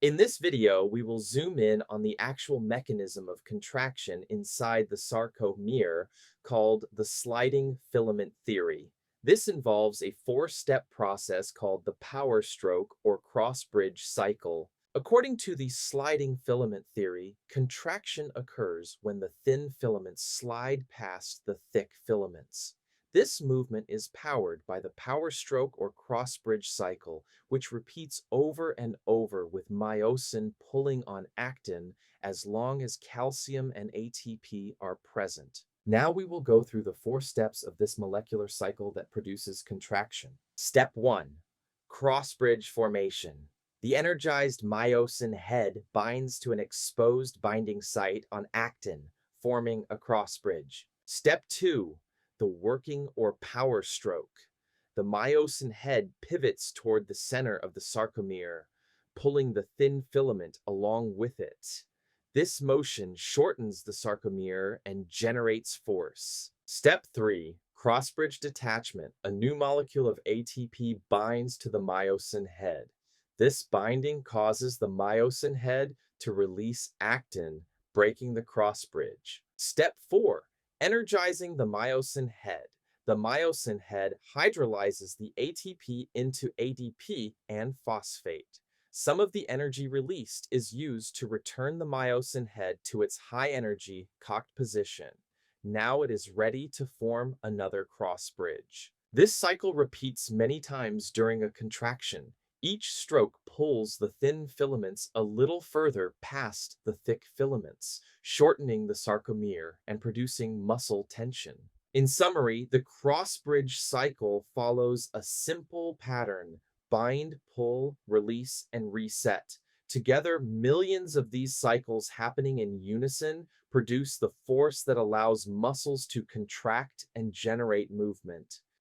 In this video, we will zoom in on the actual mechanism of contraction inside the sarcomere called the sliding filament theory. This involves a four-step process called the power stroke or crossbridge cycle. According to the sliding filament theory, contraction occurs when the thin filaments slide past the thick filaments. This movement is powered by the power stroke or crossbridge cycle, which repeats over and over with myosin pulling on actin as long as calcium and ATP are present. Now we will go through the four steps of this molecular cycle that produces contraction. Step 1. Crossbridge formation. The energized myosin head binds to an exposed binding site on actin, forming a crossbridge. Step 2. The working or power stroke. The myosin head pivots toward the center of the sarcomere, pulling the thin filament along with it. This motion shortens the sarcomere and generates force. Step 3. Crossbridge detachment. A new molecule of ATP binds to the myosin head. This binding causes the myosin head to release actin, breaking the crossbridge. Step 4. Energizing the myosin head. The myosin head hydrolyzes the ATP into ADP and phosphate. Some of the energy released is used to return the myosin head to its high-energy cocked position. Now it is ready to form another cross-bridge. This cycle repeats many times during a contraction. Each stroke pulls the thin filaments a little further past the thick filaments, shortening the sarcomere and producing muscle tension. In summary, the cross-bridge cycle follows a simple pattern: bind, pull, release, and reset. Together, millions of these cycles happening in unison produce the force that allows muscles to contract and generate movement.